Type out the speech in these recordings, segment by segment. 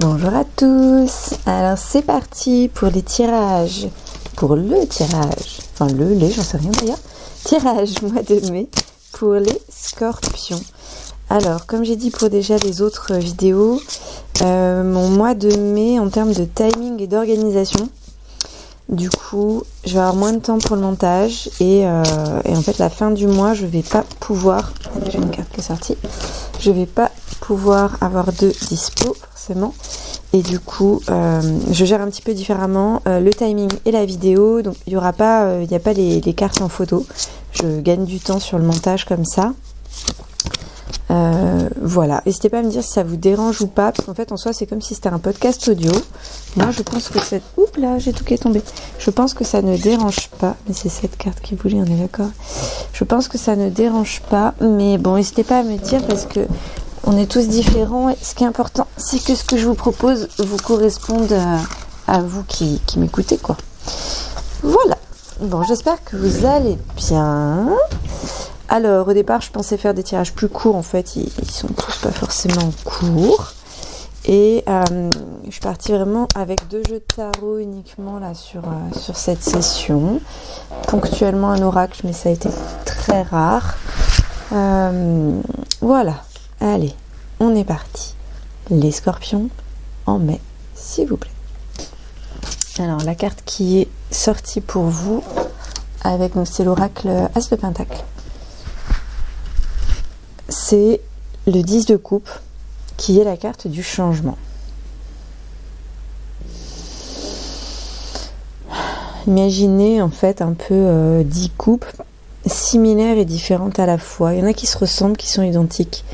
Bonjour à tous. Alors c'est parti pour les tirages, pour le tirage, enfin les, j'en sais rien d'ailleurs. Tirage mois de mai pour les scorpions. Alors comme j'ai dit pour déjà les autres vidéos, mon mois de mai en termes de timing et d'organisation, du coup je vais avoir moins de temps pour le montage et en fait la fin du mois je vais pas pouvoir, j'ai une carte qui est sortie, je vais pas pouvoir avoir de dispo forcément et du coup je gère un petit peu différemment le timing et la vidéo, donc il y aura pas il n'y a pas les cartes en photo, je gagne du temps sur le montage comme ça. Voilà, n'hésitez pas à me dire si ça vous dérange ou pas, parce qu'en fait en soi c'est comme si c'était un podcast audio. Moi je pense que cette... Oups là, j'ai tout qui est tombé. Je pense que ça ne dérange pas, mais c'est cette carte qui voulait, on est d'accord. Je pense que ça ne dérange pas, mais bon, n'hésitez pas à me dire parce que on est tous différents et ce qui est important c'est que ce que je vous propose vous corresponde à vous qui m'écoutez quoi. Voilà, bon j'espère que vous allez bien. Alors au départ je pensais faire des tirages plus courts, en fait ils sont tous pas forcément courts. Et je suis partie vraiment avec 2 jeux de tarot uniquement là sur cette session. Ponctuellement un oracle, mais ça a été très rare. Voilà, allez, on est parti. Les scorpions en mai, s'il vous plaît. Alors la carte qui est sortie pour vous, avec donc c'est l'oracle As de Pentacle. C'est le 10 de coupe qui est la carte du changement. Imaginez en fait un peu 10 coupes similaires et différentes à la fois. Il y en a qui se ressemblent, qui sont identiques,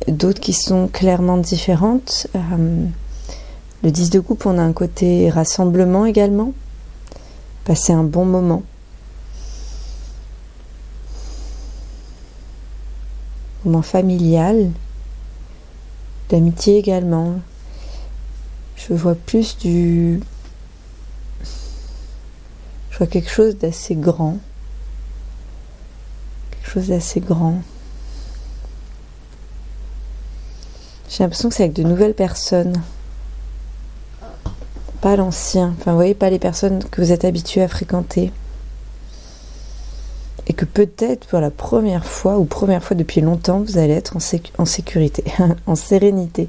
d'autres qui sont clairement différentes. Le 10 de coupe, on a un côté rassemblement également, passer un bon moment. Moment familial, d'amitié également. Je vois plus je vois quelque chose d'assez grand. Quelque chose d'assez grand. J'ai l'impression que c'est avec de nouvelles personnes. Pas l'ancien. Enfin, vous voyez, pas les personnes que vous êtes habitués à fréquenter. Et que peut-être pour la première fois ou première fois depuis longtemps, vous allez être en sécurité, en sérénité.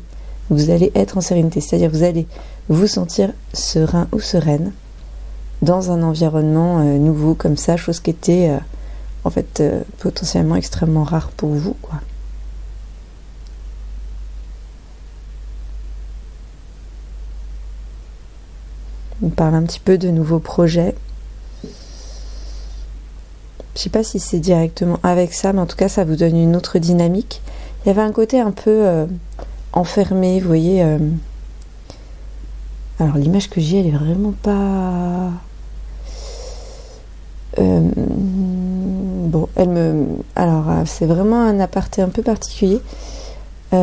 Vous allez être en sérénité, c'est-à-dire vous allez vous sentir serein ou sereine dans un environnement nouveau comme ça, chose qui était en fait potentiellement extrêmement rare pour vous, quoi. On parle un petit peu de nouveaux projets. Je sais pas si c'est directement avec ça, mais en tout cas ça vous donne une autre dynamique. Il y avait un côté un peu enfermé, vous voyez. Alors l'image que j'ai, elle est vraiment pas... Bon, alors c'est vraiment un aparté un peu particulier. Un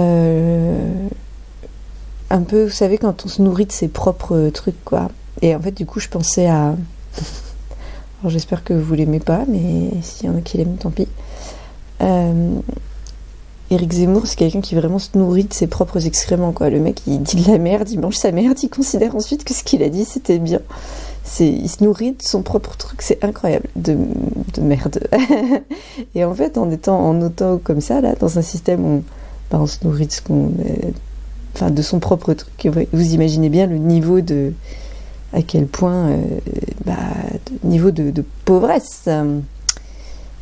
peu, vous savez, quand on se nourrit de ses propres trucs, quoi. Et en fait, du coup, je pensais à... Alors j'espère que vous l'aimez pas, mais s'il y en a qui l'aiment, tant pis. Éric Zemmour, c'est quelqu'un qui vraiment se nourrit de ses propres excréments, quoi. Le mec, il dit de la merde, il mange sa merde, il considère ensuite que ce qu'il a dit, c'était bien. Il se nourrit de son propre truc, c'est incroyable, de merde. Et en fait, en étant en auto comme ça, là, dans un système où on se nourrit de de son propre truc, vous imaginez bien le niveau de... à quel point niveau de pauvresse,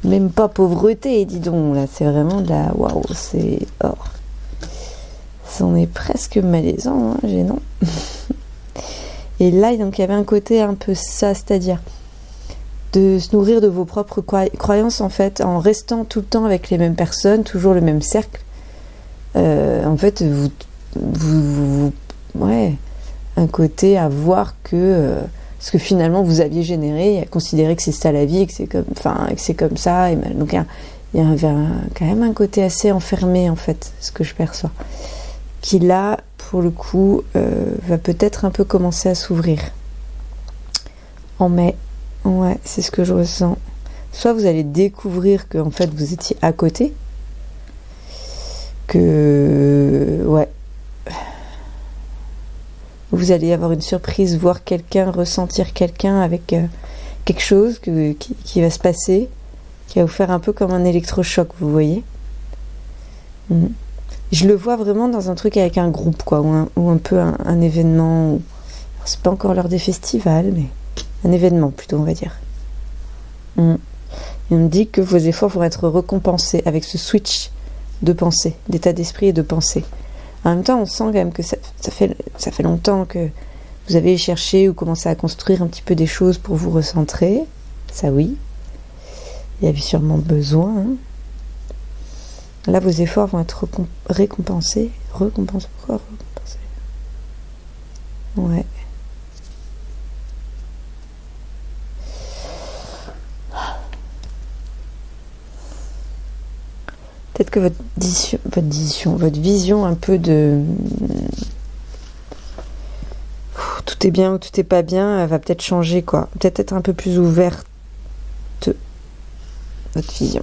même pas pauvreté, dis donc, là c'est vraiment de la waouh, c'est or, c'en est presque malaisant, hein, gênant. Et là donc il y avait un côté un peu ça, c'est-à-dire de se nourrir de vos propres croyances, en fait, en restant tout le temps avec les mêmes personnes, toujours le même cercle. En fait vous ouais, un côté à voir que ce que finalement vous aviez généré, à considérer que c'est ça la vie, que c'est comme ça. Et donc il y a quand même un côté assez enfermé, en fait, ce que je perçois, qui là, pour le coup, va peut-être un peu commencer à s'ouvrir. En mai, ouais, c'est ce que je ressens. Soit vous allez découvrir que en fait vous étiez à côté, que ouais, vous allez avoir une surprise, voir quelqu'un, ressentir quelqu'un avec quelque chose qui va se passer, qui va vous faire un peu comme un électrochoc, vous voyez. Je le vois vraiment dans un truc avec un groupe, quoi, ou un peu un événement. C'est pas encore l'heure des festivals, mais un événement plutôt, on va dire. Et on me dit que vos efforts vont être récompensés avec ce switch de pensée, d'état d'esprit et de pensée. En même temps, on sent quand même que ça fait longtemps que vous avez cherché ou commencé à construire un petit peu des choses pour vous recentrer. Ça, oui. Il y avait sûrement besoin. Hein. Là, vos efforts vont être récompensés. Récompensés. Pourquoi récompensés? Ouais. Peut-être que votre vision un peu de tout est bien ou tout est pas bien, elle va peut-être changer, quoi. Peut-être être un peu plus ouverte, votre vision.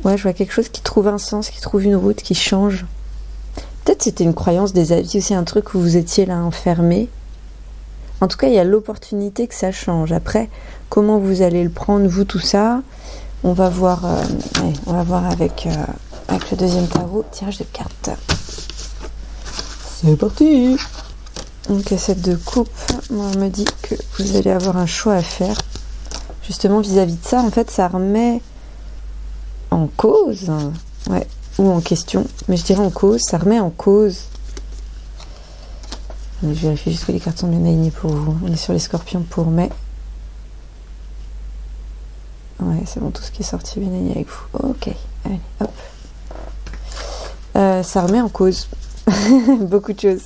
Ouais, je vois quelque chose qui trouve un sens, qui trouve une route, qui change. Peut-être c'était une croyance des avis, aussi un truc où vous étiez là enfermé. En tout cas, il y a l'opportunité que ça change. Après, comment vous allez le prendre, vous, tout ça, on va voir, avec le deuxième tarot. Tirage de cartes. C'est parti. Donc, cette de coupe, moi, on me dit que vous allez avoir un choix à faire. Justement, vis-à-vis de ça, en fait, ça remet en cause, ouais, ou en question, mais je dirais en cause, ça remet en cause. Je vérifie juste que les cartes sont bien alignées pour vous. On est sur les scorpions pour mai. Ouais, c'est bon, tout ce qui est sorti est bien aligné avec vous. Ok, allez, hop. Ça remet en cause beaucoup de choses.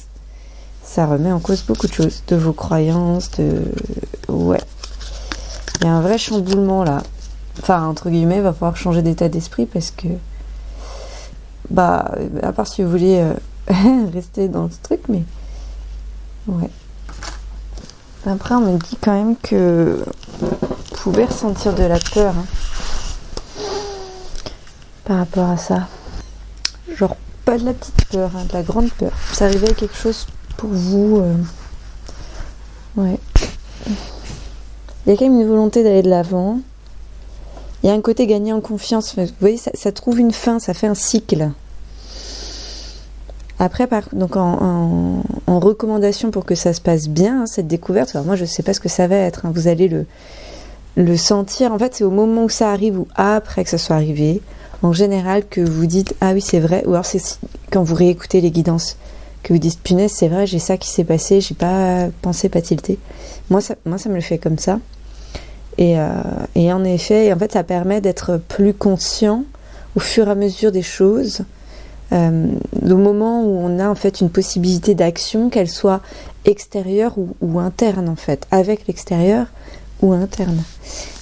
Ça remet en cause beaucoup de choses, de vos croyances, ouais. Il y a un vrai chamboulement là. Enfin, entre guillemets, il va falloir changer d'état d'esprit parce que, à part si vous voulez rester dans ce truc, mais ouais. Après, on me dit quand même que vous pouvez ressentir de la peur par rapport à ça. Genre, pas de la petite peur, de la grande peur. Ça arrivait à quelque chose pour vous. Ouais. Il y a quand même une volonté d'aller de l'avant. Il y a un côté gagné en confiance. Vous voyez, ça trouve une fin, ça fait un cycle. Après, donc en recommandation pour que ça se passe bien, cette découverte, alors moi je ne sais pas ce que ça va être. Vous allez le sentir. En fait, c'est au moment où ça arrive ou après que ça soit arrivé, en général, que vous dites « Ah oui, c'est vrai ». Ou alors c'est quand vous réécoutez les guidances, que vous dites « Punaise, c'est vrai, j'ai ça qui s'est passé, j'ai pas pensé, pas tilté ». Moi, ça me le fait comme ça. Et en effet, en fait, ça permet d'être plus conscient au fur et à mesure des choses, au moment où on a en fait une possibilité d'action, qu'elle soit extérieure ou interne en fait, avec l'extérieur ou interne.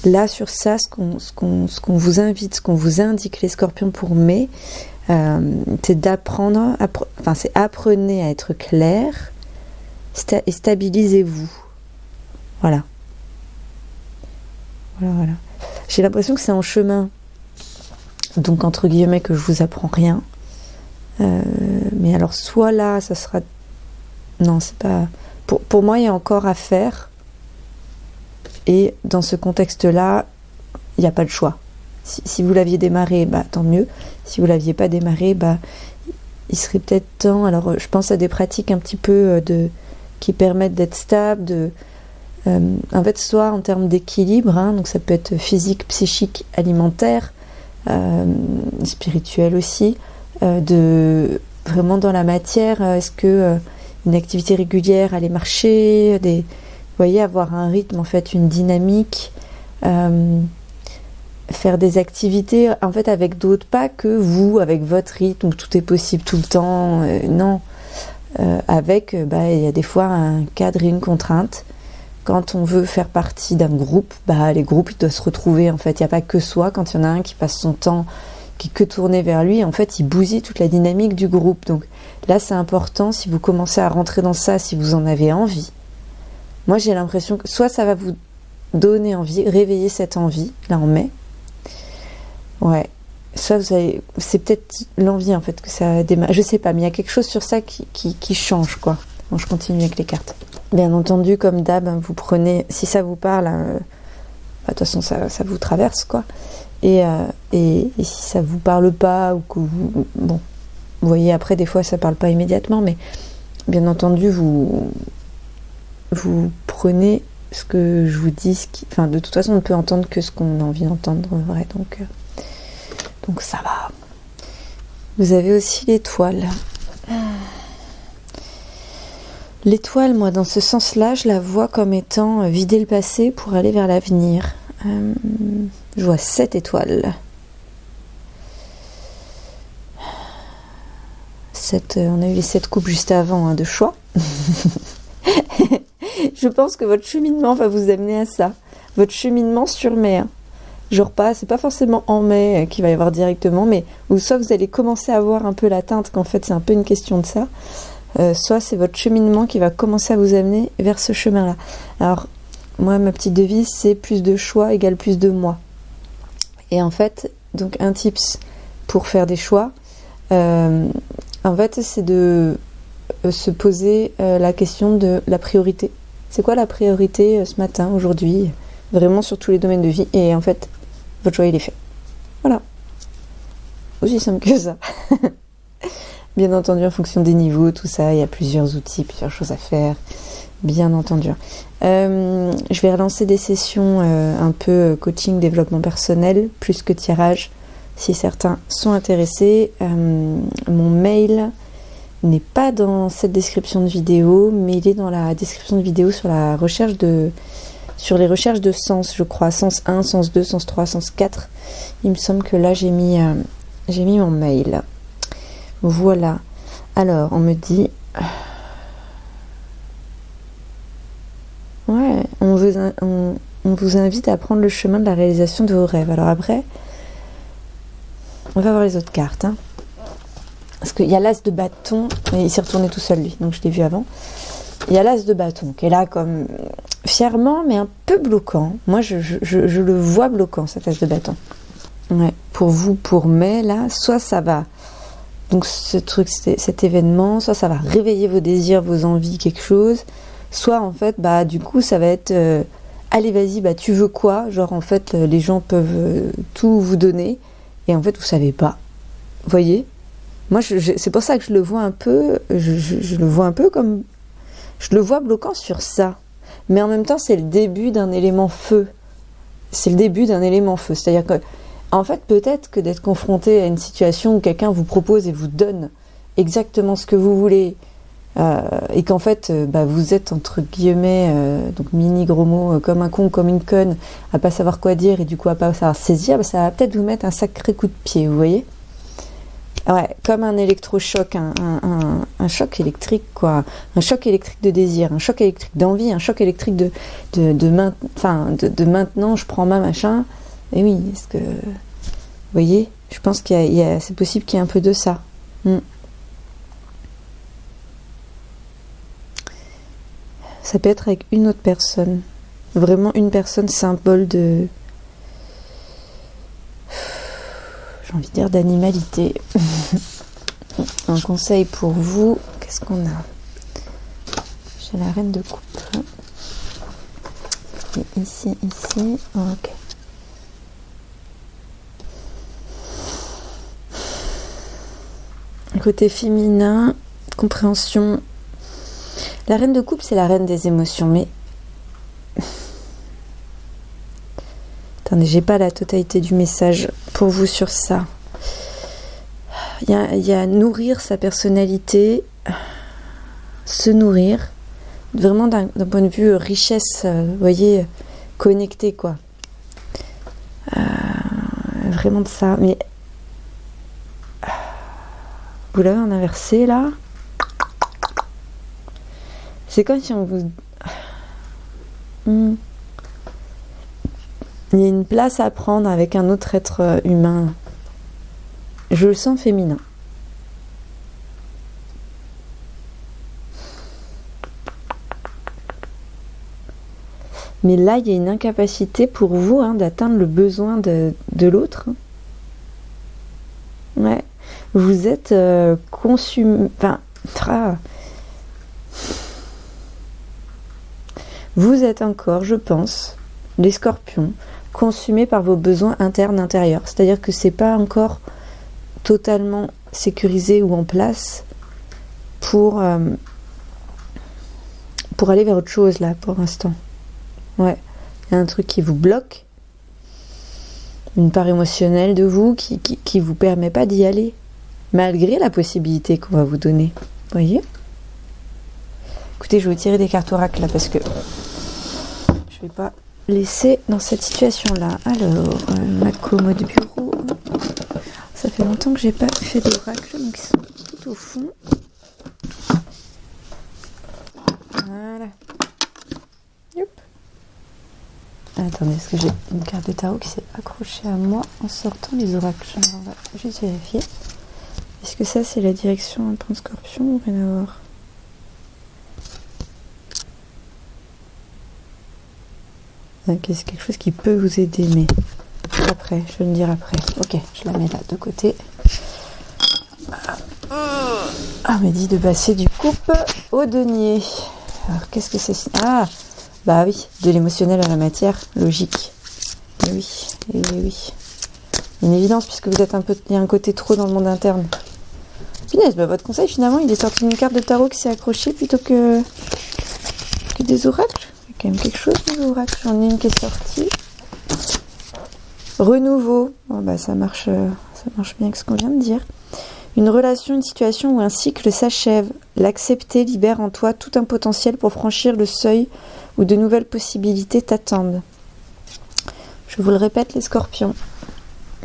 Là, sur ça, ce qu'on vous invite, ce qu'on vous indique les scorpions pour mai, c'est d'apprendre, c'est apprenez à être clair et stabilisez-vous. Voilà. Voilà. J'ai l'impression que c'est en chemin. Donc, entre guillemets, que je vous apprends rien. Mais alors, soit là, ça sera... Non, c'est pas... Pour moi, il y a encore à faire. Et dans ce contexte-là, il n'y a pas de choix. Si vous l'aviez démarré, tant mieux. Si vous ne l'aviez pas démarré, il serait peut-être temps... Alors, je pense à des pratiques un petit peu qui permettent d'être stable, en fait, soit en termes d'équilibre, donc ça peut être physique, psychique, alimentaire, spirituel aussi, vraiment dans la matière, est-ce que une activité régulière, aller marcher, vous voyez, avoir un rythme, en fait, une dynamique, faire des activités, en fait, avec d'autres, pas que vous, avec votre rythme, où tout est possible tout le temps, non, avec, il y a des fois un cadre et une contrainte. quand on veut faire partie d'un groupe, bah, les groupes, ils doivent se retrouver, en fait. Il n'y a pas que soi. Quand il y en a un qui passe son temps, qui est que tourné vers lui, en fait, il bousille toute la dynamique du groupe. Donc là, c'est important, si vous commencez à rentrer dans ça, si vous en avez envie. Moi, j'ai l'impression que soit ça va vous donner envie, réveiller cette envie, là, en mai. Ouais. Soit vous avez... C'est peut-être l'envie, en fait, que ça démarre. Je sais pas, mais il y a quelque chose sur ça qui change, quoi. Bon, je continue avec les cartes. Bien entendu, comme d'hab, vous prenez, si ça vous parle, de toute façon ça vous traverse, quoi. Et si ça vous parle pas, ou que vous... Bon, vous voyez, après, des fois, ça parle pas immédiatement, mais bien entendu, vous prenez ce que je vous dis, enfin, de toute façon, on ne peut entendre que ce qu'on a envie d'entendre, en vrai, donc ça va. Vous avez aussi l'étoile. L'étoile, moi, dans ce sens-là, je la vois comme étant vider le passé pour aller vers l'avenir. Je vois 7 étoiles. 7, on a eu les 7 coupes juste avant, hein, de choix. Je pense que votre cheminement va vous amener à ça. Votre cheminement sur mai. Hein. Genre pas, c'est pas forcément en mai qu'il va y avoir directement, mais ou soit vous allez commencer à voir un peu la teinte, qu'en fait c'est un peu une question de ça. Soit c'est votre cheminement qui va commencer à vous amener vers ce chemin-là. Alors, moi, ma petite devise, c'est plus de choix égale plus de moi. Et en fait, donc un tips pour faire des choix, en fait, c'est de se poser la question de la priorité. C'est quoi la priorité ce matin, aujourd'hui, vraiment sur tous les domaines de vie? Et en fait, votre choix, il est fait. Voilà. Aussi simple que ça. Bien entendu, en fonction des niveaux, tout ça, il y a plusieurs outils, plusieurs choses à faire, bien entendu. Je vais relancer des sessions un peu coaching, développement personnel, plus que tirage, si certains sont intéressés. Mon mail n'est pas dans cette description de vidéo, mais il est dans la description de vidéo sur la recherche sur les recherches de sens, je crois, sens 1, sens 2, sens 3, sens 4. Il me semble que là, j'ai mis mon mail. Voilà. Alors, on me dit... Ouais, on vous invite à prendre le chemin de la réalisation de vos rêves. Alors après, on va voir les autres cartes. Hein. Parce qu'il y a l'as de bâton, mais il s'est retourné tout seul, lui, donc je l'ai vu avant. Il y a l'as de bâton, qui est là comme fièrement, mais un peu bloquant. Moi, je le vois bloquant, cet as de bâton. Ouais. Pour vous, pour mai, là, soit ça va... Donc ce truc, cet événement, soit ça va réveiller vos désirs, vos envies, quelque chose, soit en fait, bah du coup, ça va être allez, vas-y, bah tu veux quoi? Genre en fait, les gens peuvent tout vous donner, et en fait, vous savez pas. Vous voyez? Moi, c'est pour ça que je le vois un peu, je le vois un peu comme... Je le vois bloquant sur ça. Mais en même temps, c'est le début d'un élément feu. C'est le début d'un élément feu. C'est-à-dire que en fait, peut-être que d'être confronté à une situation où quelqu'un vous propose et vous donne exactement ce que vous voulez, et qu'en fait, bah, vous êtes, entre guillemets, donc mini gros mots, comme un con, comme une conne, à pas savoir quoi dire et du coup à pas savoir saisir, bah, ça va peut-être vous mettre un sacré coup de pied, vous voyez? Ouais, comme un électrochoc, un choc électrique, quoi. Un choc électrique de désir, un choc électrique d'envie, un choc électrique de maintenant, je prends ma machin. Et oui, est-ce que... Vous voyez, je pense c'est possible qu'il y ait un peu de ça. Ça peut être avec une autre personne. Vraiment une personne symbole de... J'ai envie de dire d'animalité. Un conseil pour vous. Qu'est-ce qu'on a? J'ai la reine de coupe. Et ici. Ok. Côté féminin, compréhension. La reine de coupe, c'est la reine des émotions, mais... Attendez, j'ai pas la totalité du message pour vous sur ça. Il y a nourrir sa personnalité, se nourrir, vraiment d'un point de vue richesse, vous voyez, connecté, quoi. Vraiment de ça, mais... Vous l'avez en inversé, là. C'est comme si on vous... Il y a une place à prendre avec un autre être humain. Je le sens féminin. Mais là, il y a une incapacité pour vous d'atteindre le besoin de l'autre. Ouais. Vous êtes consumé... Enfin... Vous êtes encore, je pense, les scorpions, consumés par vos besoins internes intérieurs. C'est-à-dire que c'est pas encore totalement sécurisé ou en place pour aller vers autre chose là pour l'instant. Ouais, il y a un truc qui vous bloque, une part émotionnelle de vous qui vous permet pas d'y aller, malgré la possibilité qu'on va vous donner. Vous voyez ? Écoutez, je vais vous tirer des cartes oracles là parce que je vais pas laisser dans cette situation là. Alors, ma commode bureau. Ça fait longtemps que j'ai pas fait d'oracle, donc ils sont tout au fond. Voilà. Youp. Attendez, est-ce que j'ai une carte de tarot qui s'est accrochée à moi en sortant les oracles? Alors, on va juste vérifier. Est-ce que ça, c'est la direction un point de scorpion ou rien à voir? Okay, c'est quelque chose qui peut vous aider, mais après, je vais le dire après. Ok, je la mets là de côté. Ah, on m'a dit de passer du coupe au denier. Alors, qu'est-ce que c'est? Ah, bah oui, de l'émotionnel à la matière, logique. Et oui, et oui, oui. Une évidence, puisque vous êtes un peu... Il y a un côté trop dans le monde interne. Punaise, bah votre conseil, finalement, il est sorti d'une carte de tarot qui s'est accrochée plutôt que des oracles. Il y a quand même quelque chose dans les oracles. J'en ai une qui est sortie. Renouveau. Oh, bah ça marche bien avec ce qu'on vient de dire. Une relation, une situation où un cycle s'achève. L'accepter libère en toi tout un potentiel pour franchir le seuil où de nouvelles possibilités t'attendent. Je vous le répète, les scorpions.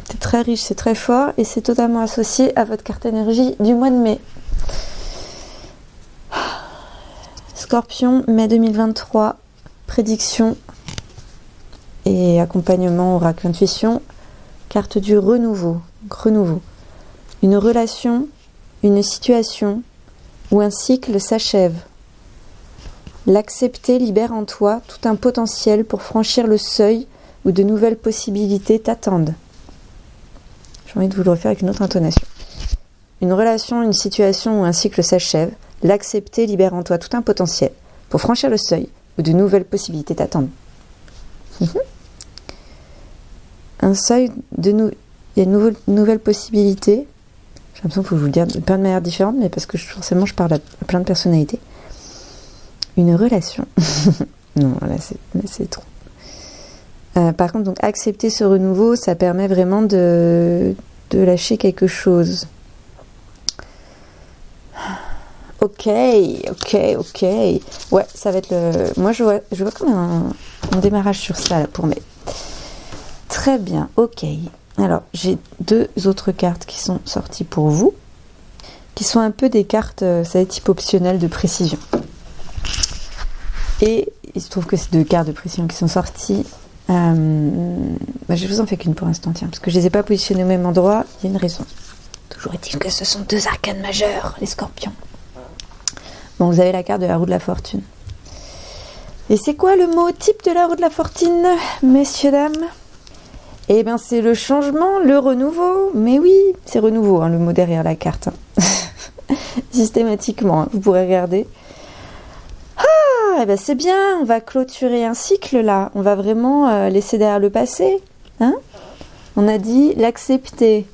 C'est très riche, c'est très fort et c'est totalement associé à votre carte énergie du mois de mai. Scorpion, mai 2023, prédiction et accompagnement oracle intuition, carte du renouveau. Renouveau. Une relation, une situation où un cycle s'achève. L'accepter libère en toi tout un potentiel pour franchir le seuil où de nouvelles possibilités t'attendent. J'ai envie de vous le refaire avec une autre intonation. Une relation, une situation où un cycle s'achève. L'accepter libère en toi tout un potentiel pour franchir le seuil où de nouvelles possibilités t'attendent. Un seuil il y a une nouvelle possibilité. J'ai l'impression qu'il faut vous le dire de plein de manières différentes, mais parce que forcément je parle à plein de personnalités. Une relation. Non, là c'est trop. Par contre, donc accepter ce renouveau, ça permet vraiment de lâcher quelque chose. Ok. Ouais, ça va être le... Moi, je vois comme un démarrage sur ça, là, pour mai. Très bien, ok. Alors, j'ai deux autres cartes qui sont sorties pour vous, qui sont un peu des cartes, ça va être type optionnel de précision. Et il se trouve que ces deux cartes de précision qui sont sorties, je vous en fais qu'une pour l'instant, tiens, parce que je les ai pas positionnées au même endroit, il y a une raison. Toujours est-il que ce sont deux arcanes majeures, les scorpions. Bon, vous avez la carte de la roue de la fortune. Et c'est quoi le mot type de la roue de la fortune, messieurs, dames? Eh bien, c'est le changement, le renouveau. Mais oui, c'est renouveau, le mot derrière la carte. Systématiquement, vous pourrez regarder. Ah, eh ben c'est bien, on va clôturer un cycle là. On va vraiment laisser derrière le passé. On a dit l'accepter.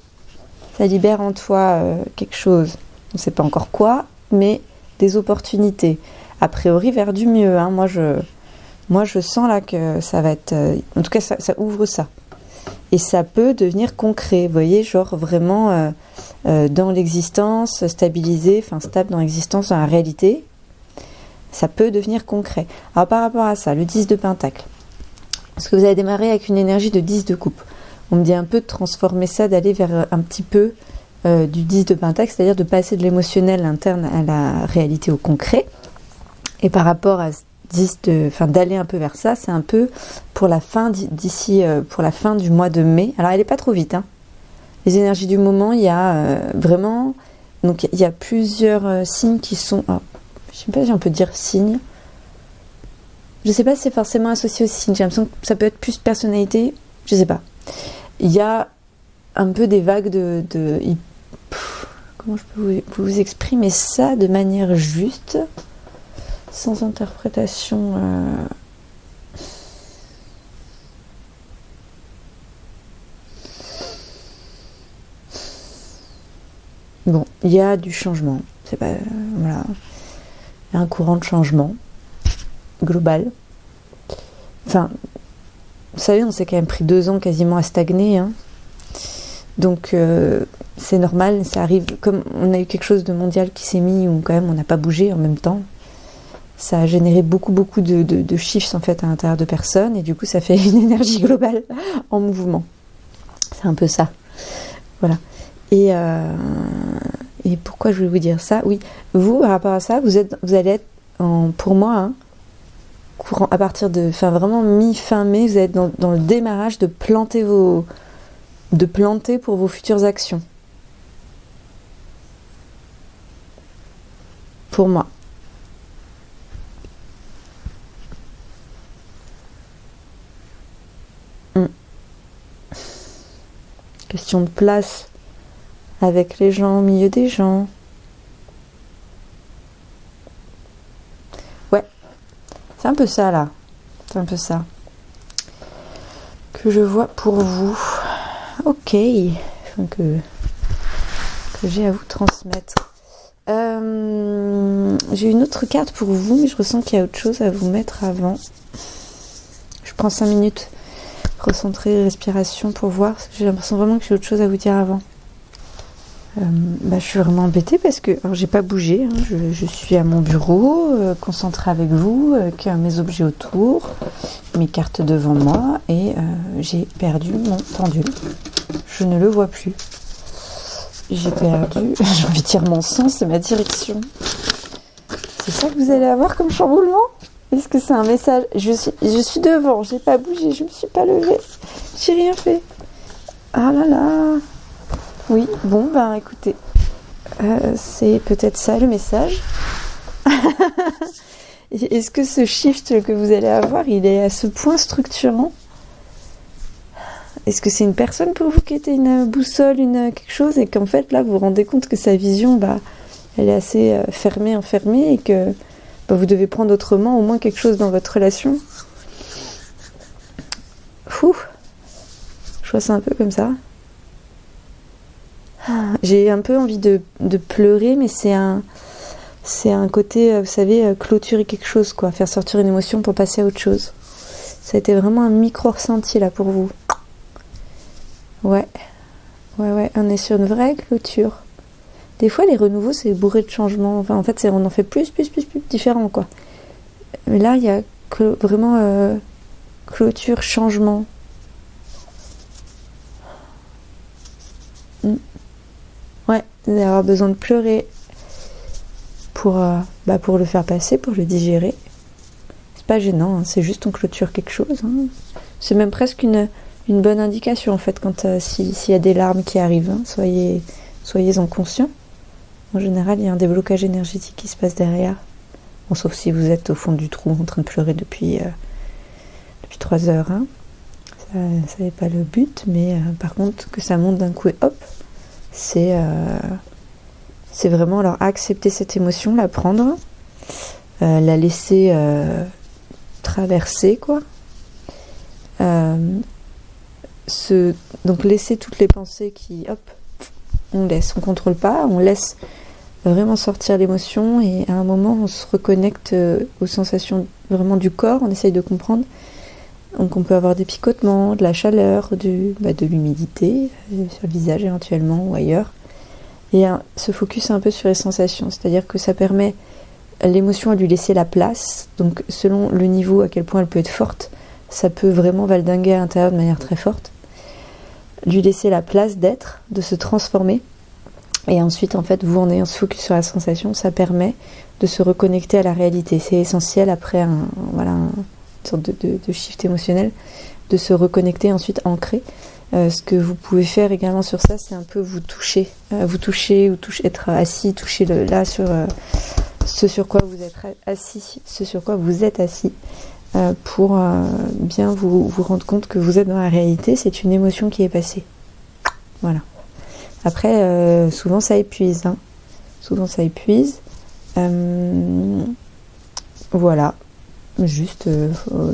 Ça libère en toi quelque chose. On ne sait pas encore quoi, mais des opportunités. A priori, vers du mieux. Moi, je sens là que ça va être... en tout cas, ça ouvre ça. Et ça peut devenir concret. Vous voyez, genre vraiment dans l'existence, stabilisé, enfin stable dans l'existence, dans la réalité. Ça peut devenir concret. Alors par rapport à ça, le 10 de Pentacle. Parce que vous avez démarré avec une énergie de 10 de coupe. On me dit un peu de transformer ça, d'aller vers un petit peu du 10 de Pentacle, c'est-à-dire de passer de l'émotionnel interne à la réalité, au concret. Et par rapport à ce enfin, d'aller un peu vers ça, c'est un peu pour la fin d'ici, pour la fin du mois de mai. Alors elle n'est pas trop vite, hein. Les énergies du moment, il y a vraiment, donc il y a plusieurs signes qui sont, oh, je sais pas si on peut dire signes. Je sais pas si c'est forcément associé aux signes. J'ai l'impression que ça peut être plus personnalité, je sais pas. Il y a un peu des vagues comment je peux vous exprimer ça de manière juste, sans interprétation. Bon, il y a du changement. C'est pas, voilà, il y a un courant de changement global. Enfin, vous savez, on s'est quand même pris 2 ans quasiment à stagner, hein. Donc c'est normal, ça arrive, comme on a eu quelque chose de mondial qui s'est mis, où quand même on n'a pas bougé en même temps, ça a généré beaucoup de shifts en fait à l'intérieur de personnes, et du coup ça fait une énergie globale en mouvement. C'est un peu ça. Voilà. Et pourquoi je voulais vous dire ça? Oui, vous, par rapport à ça, vous allez être, pour moi, hein, courant, à partir de, enfin vraiment mi-fin mai, vous êtes dans le démarrage de planter pour vos futures actions. Pour moi. Question de place avec les gens, au milieu des gens. Ouais, c'est un peu ça là. C'est un peu ça que je vois pour vous. Ok, que j'ai à vous transmettre. J'ai une autre carte pour vous, mais je ressens qu'il y a autre chose à vous mettre avant. Je prends 5 minutes, recentrer, respiration pour voir. J'ai l'impression vraiment que j'ai autre chose à vous dire avant. Je suis vraiment embêtée parce que j'ai pas bougé, hein. Je suis à mon bureau, concentrée avec vous, avec mes objets autour, mes cartes devant moi, et j'ai perdu mon pendule. Je ne le vois plus. J'ai perdu, j'ai envie de dire mon sens et ma direction. C'est ça que vous allez avoir comme chamboulement? Est-ce que c'est un message? Je suis devant, j'ai pas bougé, je me suis pas levée, j'ai rien fait. Ah là là. Oui, bon, écoutez, c'est peut-être ça le message. Est-ce que ce shift que vous allez avoir, il est à ce point structurant? Est-ce que c'est une personne pour vous qui était une boussole, quelque chose, et qu'en fait, là, vous vous rendez compte que sa vision, elle est assez enfermée, et que vous devez prendre autrement, au moins quelque chose dans votre relation? Fou. Je vois ça un peu comme ça. J'ai un peu envie de pleurer, mais c'est un côté, vous savez, clôturer quelque chose, quoi, faire sortir une émotion pour passer à autre chose. Ça a été vraiment un micro-ressenti là pour vous. Ouais, on est sur une vraie clôture. Des fois, les renouveaux, c'est bourré de changements. Enfin, en fait, on en fait plus différent, quoi. Mais là, il y a vraiment clôture, changement. Ouais, vous allez avoir besoin de pleurer pour le faire passer, pour le digérer. C'est pas gênant, hein, c'est juste on clôture quelque chose, hein. C'est même presque une bonne indication en fait quand s'il y a des larmes qui arrivent, hein. Soyez-en conscients. En général, il y a un déblocage énergétique qui se passe derrière. Bon, sauf si vous êtes au fond du trou en train de pleurer depuis 3 heures, hein. Ça n'est pas le but, mais par contre que ça monte d'un coup et hop, c'est vraiment alors accepter cette émotion, la prendre, la laisser traverser, quoi. Donc laisser toutes les pensées qui, hop, on contrôle pas, on laisse vraiment sortir l'émotion, et à un moment on se reconnecte aux sensations vraiment du corps, on essaye de comprendre. Donc on peut avoir des picotements, de la chaleur, de l'humidité sur le visage éventuellement ou ailleurs, et se focus un peu sur les sensations, c'est-à-dire que ça permet l'émotion à lui laisser la place. Donc selon le niveau à quel point elle peut être forte, ça peut vraiment valdinguer à l'intérieur de manière très forte, lui laisser la place d'être, de se transformer, Et ensuite, en fait, vous, en ayant ce focus sur la sensation, ça permet de se reconnecter à la réalité. C'est essentiel après une sorte de shift émotionnel, de se reconnecter, ensuite ancrer. Ce que vous pouvez faire également sur ça, c'est un peu vous toucher, être assis, toucher là sur ce sur quoi vous êtes assis, pour bien vous rendre compte que vous êtes dans la réalité. C'est une émotion qui est passée. Voilà. Après, souvent ça épuise. Hein. Souvent ça épuise. Voilà. Juste,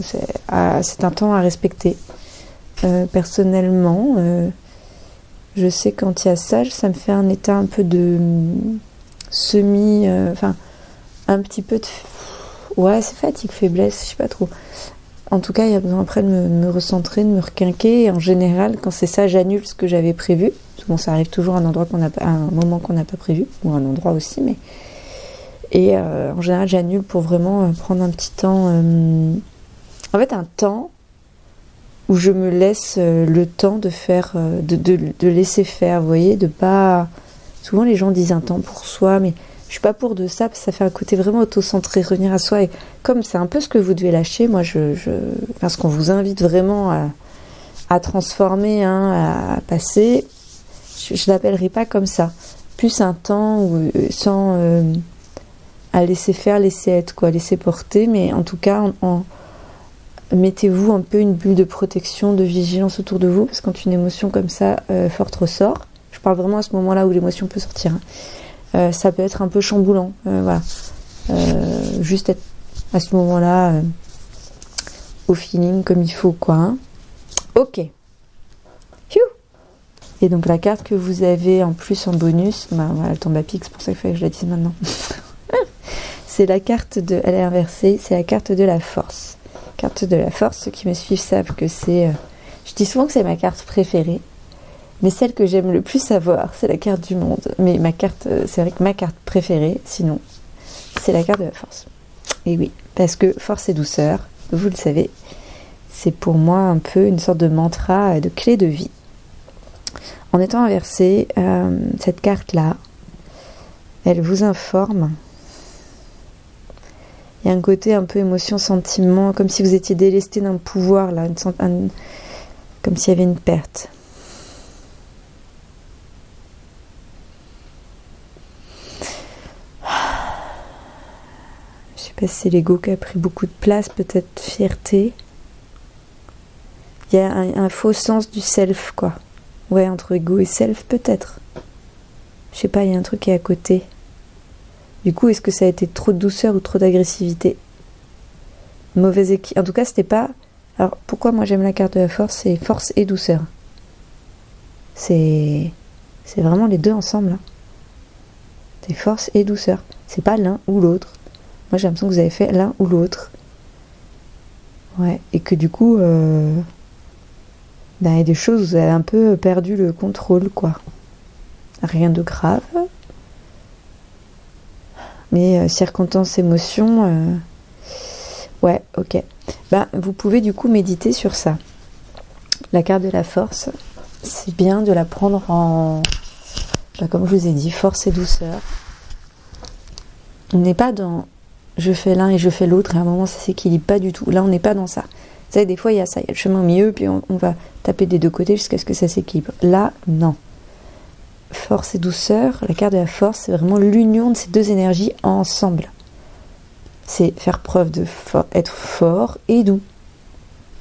c'est un temps à respecter. Personnellement, je sais quand il y a ça me fait un état un peu de un petit peu de... Ouais, c'est fatigue, faiblesse, je sais pas trop. En tout cas, il y a besoin après de me recentrer, de me requinquer. Et en général, quand c'est ça, j'annule ce que j'avais prévu. Souvent, ça arrive toujours à un moment qu'on n'a pas prévu, ou un endroit aussi, mais... Et en général, j'annule pour vraiment prendre un petit temps... En fait, un temps où je me laisse le temps de faire... de laisser faire, vous voyez, de pas... Souvent, les gens disent un temps pour soi, mais je suis pas pour de ça, parce que ça fait un côté vraiment auto-centré, revenir à soi. Et comme c'est un peu ce que vous devez lâcher, moi, ce qu'on vous invite vraiment à transformer, hein, à passer, je l'appellerai pas comme ça. Plus un temps sans... à laisser faire, laisser être, quoi, laisser porter, mais en tout cas, mettez-vous un peu une bulle de protection, de vigilance autour de vous, parce que quand une émotion comme ça forte ressort, je parle vraiment à ce moment-là où l'émotion peut sortir, hein, ça peut être un peu chamboulant, voilà. Juste être à ce moment-là au feeling comme il faut, quoi. Hein. Ok. Phew. Et donc la carte que vous avez en plus en bonus, elle tombe à pic, c'est pour ça qu'il fallait que je la dise maintenant. C'est la carte elle est inversée, c'est la carte de la force. Carte de la force, ceux qui me suivent savent que c'est... je dis souvent que c'est ma carte préférée, mais celle que j'aime le plus avoir, c'est la carte du monde. Mais c'est vrai que ma carte préférée, sinon, c'est la carte de la force. Et oui, parce que force et douceur, vous le savez, c'est pour moi un peu une sorte de mantra, de clé de vie. En étant inversée, cette carte-là, elle vous informe. Il y a un côté un peu émotion, sentiment, comme si vous étiez délesté d'un pouvoir, là, comme s'il y avait une perte. Je sais pas si c'est l'ego qui a pris beaucoup de place, peut-être fierté. Il y a un faux sens du self, quoi. Ouais, entre ego et self, peut-être. Je sais pas, il y a un truc qui est à côté. Du coup, est-ce que ça a été trop de douceur ou trop d'agressivité? Mauvaise équilibre. En tout cas, c'était pas... Alors, pourquoi moi j'aime la carte de la force? C'est force et douceur. C'est vraiment les deux ensemble. Hein. C'est force et douceur. C'est pas l'un ou l'autre. Moi, j'ai l'impression que vous avez fait l'un ou l'autre. Ouais. Et que du coup, il y a des choses où vous avez un peu perdu le contrôle, quoi. Rien de grave. Mais circonstances, émotions, ouais, ok. Vous pouvez du coup méditer sur ça. La carte de la force, c'est bien de la prendre en, comme je vous ai dit, force et douceur. On n'est pas dans je fais l'un et je fais l'autre, et à un moment ça s'équilibre pas du tout. Là, on n'est pas dans ça. Vous savez, des fois, il y a ça, il y a le chemin au milieu, puis on va taper des deux côtés jusqu'à ce que ça s'équilibre. Là, non. Force et douceur, la carte de la force, c'est vraiment l'union de ces deux énergies ensemble. C'est faire preuve de être fort et doux.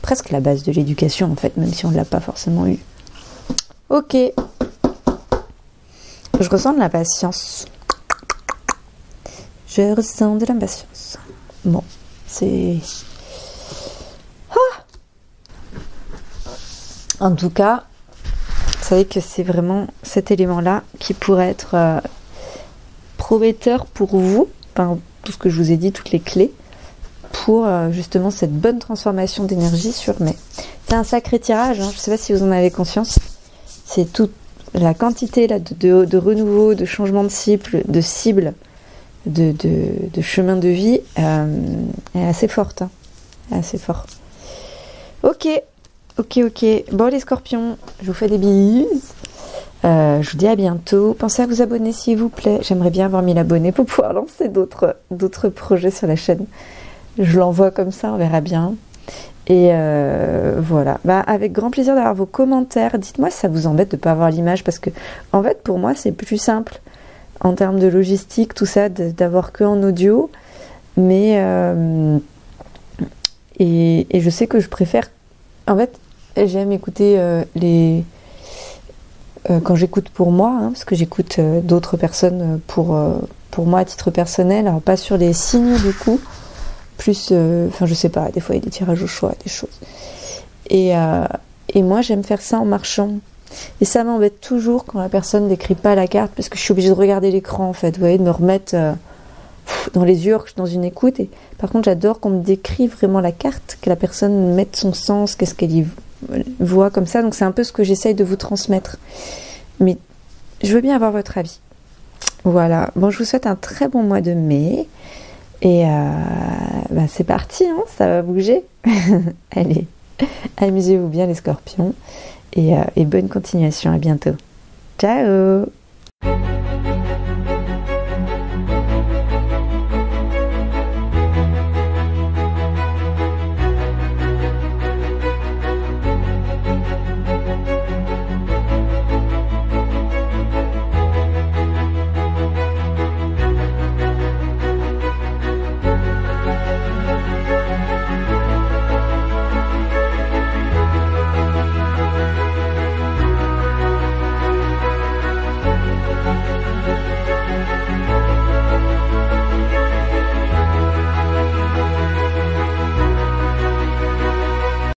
Presque la base de l'éducation, en fait, même si on ne l'a pas forcément eu. Ok. Je ressens de l'impatience. Je ressens de l'impatience. Bon, c'est... En tout cas... Vous savez que c'est vraiment cet élément-là qui pourrait être prometteur pour vous, enfin, tout ce que je vous ai dit, toutes les clés, pour justement cette bonne transformation d'énergie sur mai. C'est un sacré tirage, hein, je ne sais pas si vous en avez conscience. C'est toute la quantité là, de renouveau, de changement de cible, de chemin de vie est assez forte. Hein, assez fort. Ok. Bon les scorpions, je vous fais des bises. Je vous dis à bientôt. Pensez à vous abonner s'il vous plaît. J'aimerais bien avoir 1000 abonnés pour pouvoir lancer d'autres projets sur la chaîne. Je l'envoie comme ça, on verra bien. Et voilà. Bah, avec grand plaisir d'avoir vos commentaires. Dites-moi si ça vous embête de ne pas avoir l'image, parce que en fait pour moi c'est plus simple en termes de logistique, tout ça, d'avoir que en audio. Mais et je sais que je préfère. En fait, j'aime écouter quand j'écoute pour moi, hein, parce que j'écoute d'autres personnes pour moi à titre personnel, alors pas sur les signes du coup, plus, enfin je sais pas, des fois il y a des tirages au choix, des choses. Et moi j'aime faire ça en marchant. Et ça m'embête toujours quand la personne n'écrit pas la carte, parce que je suis obligée de regarder l'écran en fait, vous voyez, de me remettre dans les yeux, dans une écoute. Et par contre j'adore qu'on me décrive vraiment la carte, que la personne mette son sens, qu'est-ce qu'elle y voit comme ça. Donc c'est un peu ce que j'essaye de vous transmettre. Mais je veux bien avoir votre avis. Voilà. Bon, je vous souhaite un très bon mois de mai. Et bah c'est parti, hein, ça va bouger. Allez, amusez-vous bien les scorpions. Et bonne continuation, à bientôt. Ciao!